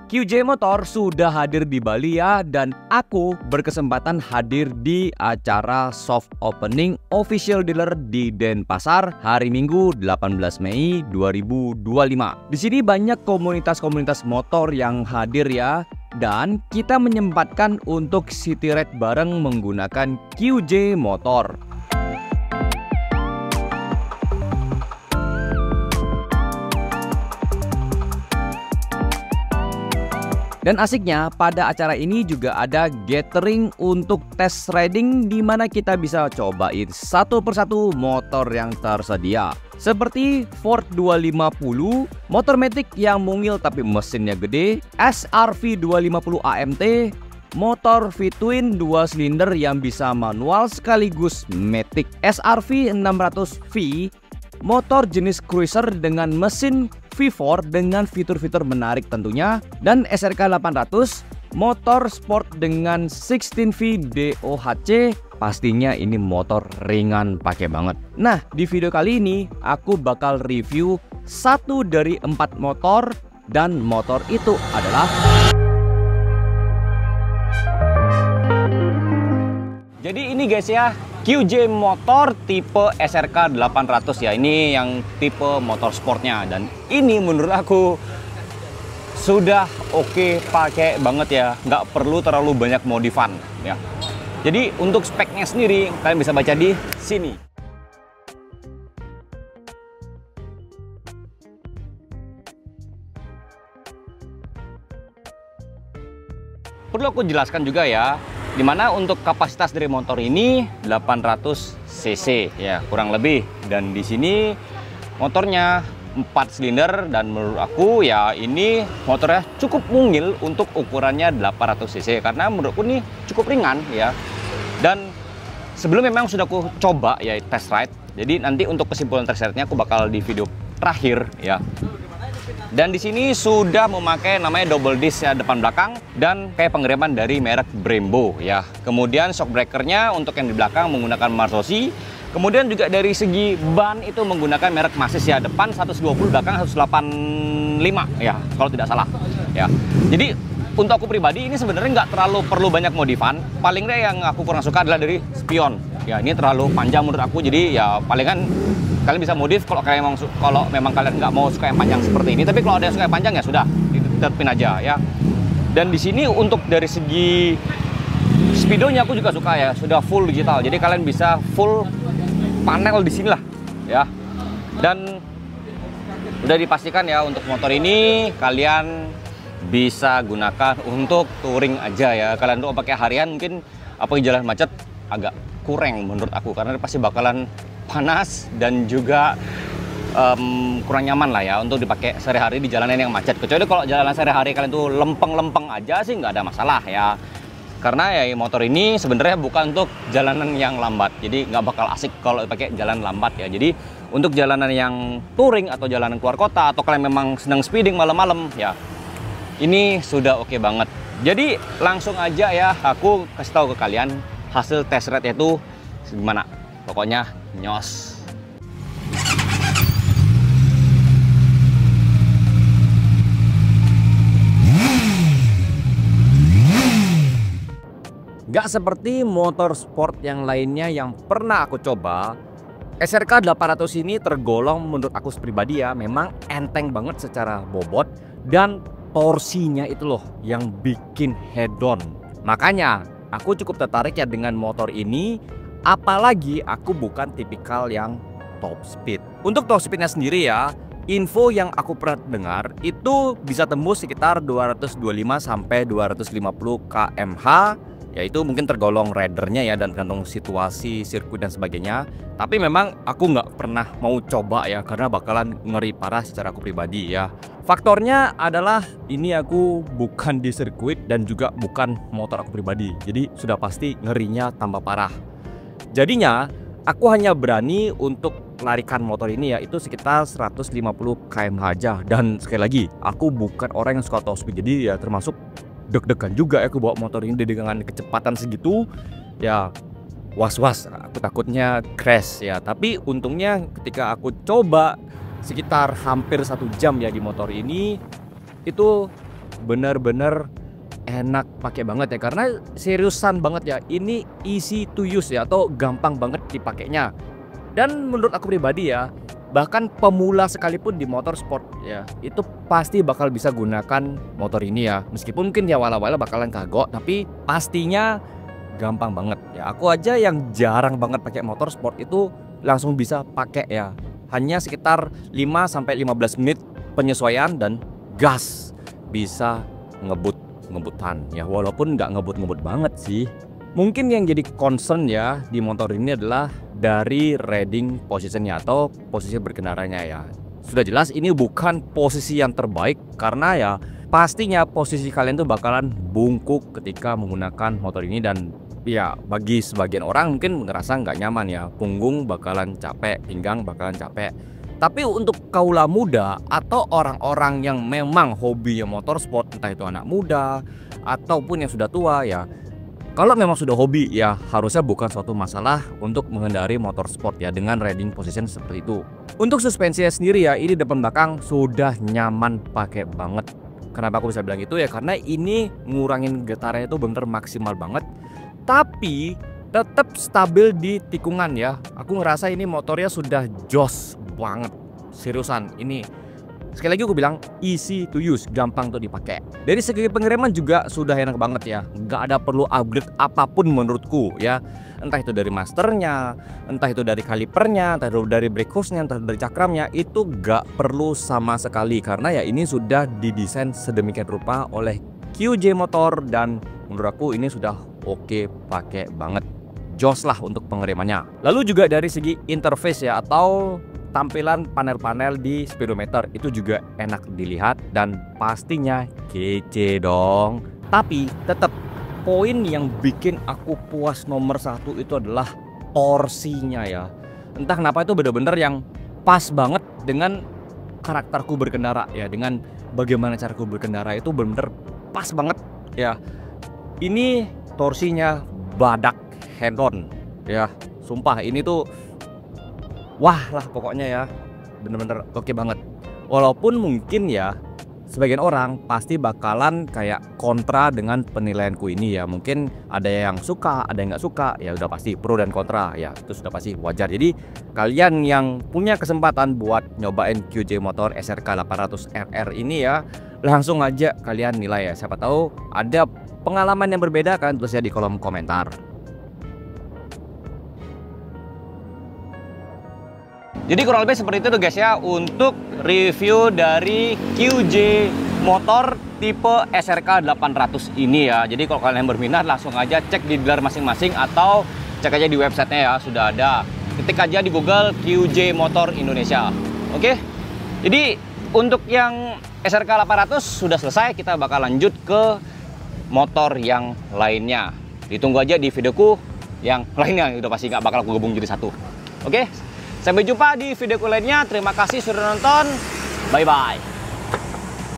QJ Motor sudah hadir di Bali ya, dan aku berkesempatan hadir di acara soft opening official dealer di Denpasar hari Minggu 18 Mei 2025. Di sini banyak komunitas-komunitas motor yang hadir ya, dan kita menyempatkan untuk city ride bareng menggunakan QJ Motor. Dan asiknya pada acara ini juga ada gathering untuk test riding di mana kita bisa cobain satu persatu motor yang tersedia. Seperti Ford 250, motor matic yang mungil tapi mesinnya gede, SRV 250 AMT, motor V-twin 2 silinder yang bisa manual sekaligus matic, SRV 600V, motor jenis cruiser dengan mesin V4 dengan fitur-fitur menarik tentunya, dan SRK 800 motor sport dengan 16V DOHC. Pastinya ini motor ringan pakai banget. Nah, di video kali ini aku bakal review satu dari 4 motor, dan motor itu adalah jadi ini guys ya, QJ Motor tipe SRK 800 ya. Ini yang tipe motor sportnya, dan ini menurut aku sudah oke pakai banget ya, nggak perlu terlalu banyak modifan ya. Jadi untuk speknya sendiri kalian bisa baca di sini. Perlu aku jelaskan juga ya, dimana untuk kapasitas dari motor ini 800 cc ya kurang lebih, dan di sini motornya 4 silinder, dan menurut aku ya ini motornya cukup mungil untuk ukurannya 800 cc karena menurutku ini cukup ringan ya. Dan sebelum memang sudah aku coba ya test ride, jadi nanti untuk kesimpulan test ride-nya aku bakal di video terakhir ya. Dan di sini sudah memakai namanya double disc ya depan belakang, dan kayak pengereman dari merek Brembo ya. Kemudian shock breakernya untuk yang di belakang menggunakan Marzocchi. Kemudian juga dari segi ban itu menggunakan merek Maxxis ya, depan 120, belakang 185 ya kalau tidak salah ya. Jadi untuk aku pribadi ini sebenarnya nggak terlalu perlu banyak modifan. Paling deh yang aku kurang suka adalah dari spion ya, ini terlalu panjang menurut aku. Jadi ya palingan kalian bisa modif kalau memang kalian nggak mau suka yang panjang seperti ini. Tapi kalau ada yang suka yang panjang ya sudah, ditetapin aja ya. Dan di sini untuk dari segi speedonya aku juga suka ya, sudah full digital. Jadi kalian bisa full panel di sini lah ya. Dan udah dipastikan ya untuk motor ini kalian bisa gunakan untuk touring aja ya. Kalian tuh pakai harian mungkin apalagi jalan macet agak kurang menurut aku, karena pasti bakalan panas dan juga kurang nyaman lah ya untuk dipakai sehari-hari di jalanan yang macet. Kecuali kalau jalanan sehari-hari kalian tuh lempeng-lempeng aja sih nggak ada masalah ya. Karena ya motor ini sebenarnya bukan untuk jalanan yang lambat, jadi nggak bakal asik kalau dipakai jalan lambat ya. Jadi untuk jalanan yang touring atau jalanan keluar kota, atau kalian memang senang speeding malam-malam ya, ini sudah oke banget. Jadi langsung aja ya aku kasih tahu ke kalian hasil test ride itu gimana. Pokoknya nyos. Gak seperti motor sport yang lainnya yang pernah aku coba, SRK 800 ini tergolong menurut aku pribadi ya, memang enteng banget secara bobot, dan torsinya itu loh yang bikin hedon. Makanya aku cukup tertarik ya dengan motor ini. Apalagi aku bukan tipikal yang top speed. Untuk top speednya sendiri ya, info yang aku pernah dengar itu bisa tembus sekitar 225 sampai 250 km/h. Yaitu mungkin tergolong ridernya ya, dan tergantung situasi sirkuit dan sebagainya. Tapi memang aku nggak pernah mau coba ya, karena bakalan ngeri parah secara aku pribadi ya. Faktornya adalah ini aku bukan di sirkuit dan juga bukan motor aku pribadi, jadi sudah pasti ngerinya tambah parah. Jadinya aku hanya berani untuk larikan motor ini ya itu sekitar 150 km/h aja. Dan sekali lagi aku bukan orang yang suka top speed, jadi ya termasuk deg-degan juga ya aku bawa motor ini dengan kecepatan segitu ya, was-was, aku takutnya crash ya. Tapi untungnya ketika aku coba sekitar hampir 1 jam ya di motor ini, itu bener-bener enak pakai banget ya, karena seriusan banget ya. Ini easy to use ya, atau gampang banget dipakainya. Dan menurut aku pribadi ya, bahkan pemula sekalipun di motor sport ya, itu pasti bakal bisa gunakan motor ini ya. Meskipun mungkin ya awal-awalnya bakalan kagok, tapi pastinya gampang banget ya. Aku aja yang jarang banget pakai motor sport itu langsung bisa pakai ya. Hanya sekitar 5-15 menit penyesuaian dan gas bisa ngebutan ya, walaupun nggak ngebut banget sih. Mungkin yang jadi concern ya di motor ini adalah dari riding positionnya atau posisi berkendaranya ya. Sudah jelas ini bukan posisi yang terbaik, karena ya pastinya posisi kalian tuh bakalan bungkuk ketika menggunakan motor ini. Dan ya bagi sebagian orang mungkin ngerasa nggak nyaman ya, punggung bakalan capek, pinggang bakalan capek. Tapi untuk kaula muda atau orang-orang yang memang hobi motor sport, entah itu anak muda ataupun yang sudah tua ya, kalau memang sudah hobi ya harusnya bukan suatu masalah untuk mengendari motor sport ya dengan riding position seperti itu. Untuk suspensinya sendiri ya, ini depan belakang sudah nyaman pakai banget. Kenapa aku bisa bilang itu ya, karena ini ngurangin getarnya itu bener maksimal banget, tapi tetap stabil di tikungan ya. Aku ngerasa ini motornya sudah jos banget, seriusan. Ini sekali lagi aku bilang easy to use, gampang tuh dipakai. Dari segi pengereman juga sudah enak banget ya, nggak ada perlu upgrade apapun menurutku ya. Entah itu dari masternya, entah itu dari kalipernya, entah itu dari brake hose-nya, entah dari cakramnya, itu nggak perlu sama sekali, karena ya ini sudah didesain sedemikian rupa oleh QJ Motor. Dan menurut aku ini sudah oke pakai banget, jos lah untuk pengeremannya. Lalu juga dari segi interface ya, atau tampilan panel-panel di speedometer itu juga enak dilihat dan pastinya kece dong. Tapi tetap poin yang bikin aku puas nomor satu itu adalah torsinya ya. Entah kenapa itu bener-bener yang pas banget dengan karakterku berkendara ya, dengan bagaimana caraku berkendara itu bener-bener pas banget ya. Ini torsinya badak hand on ya, sumpah ini tuh wah lah pokoknya ya, bener-bener oke banget. Walaupun mungkin ya sebagian orang pasti bakalan kayak kontra dengan penilaianku ini ya. Mungkin ada yang suka, ada yang nggak suka, ya udah pasti pro dan kontra ya, itu sudah pasti wajar. Jadi kalian yang punya kesempatan buat nyobain QJ Motor SRK 800 RR ini ya, langsung aja kalian nilai ya. Siapa tahu ada pengalaman yang berbeda, kan tulis ya di kolom komentar. Jadi kurang lebih seperti itu tuh guys ya, untuk review dari QJ Motor tipe SRK 800 ini ya. Jadi kalau kalian berminat langsung aja cek di dealer masing-masing atau cek aja di websitenya ya, sudah ada. Ketik aja di Google QJ Motor Indonesia. Oke. Jadi untuk yang SRK 800 sudah selesai, kita bakal lanjut ke motor yang lainnya. Ditunggu aja di videoku yang lainnya, udah pasti nggak bakal aku gabung jadi satu. Oke. Sampai jumpa di videoku lainnya. Terima kasih sudah nonton. Bye-bye.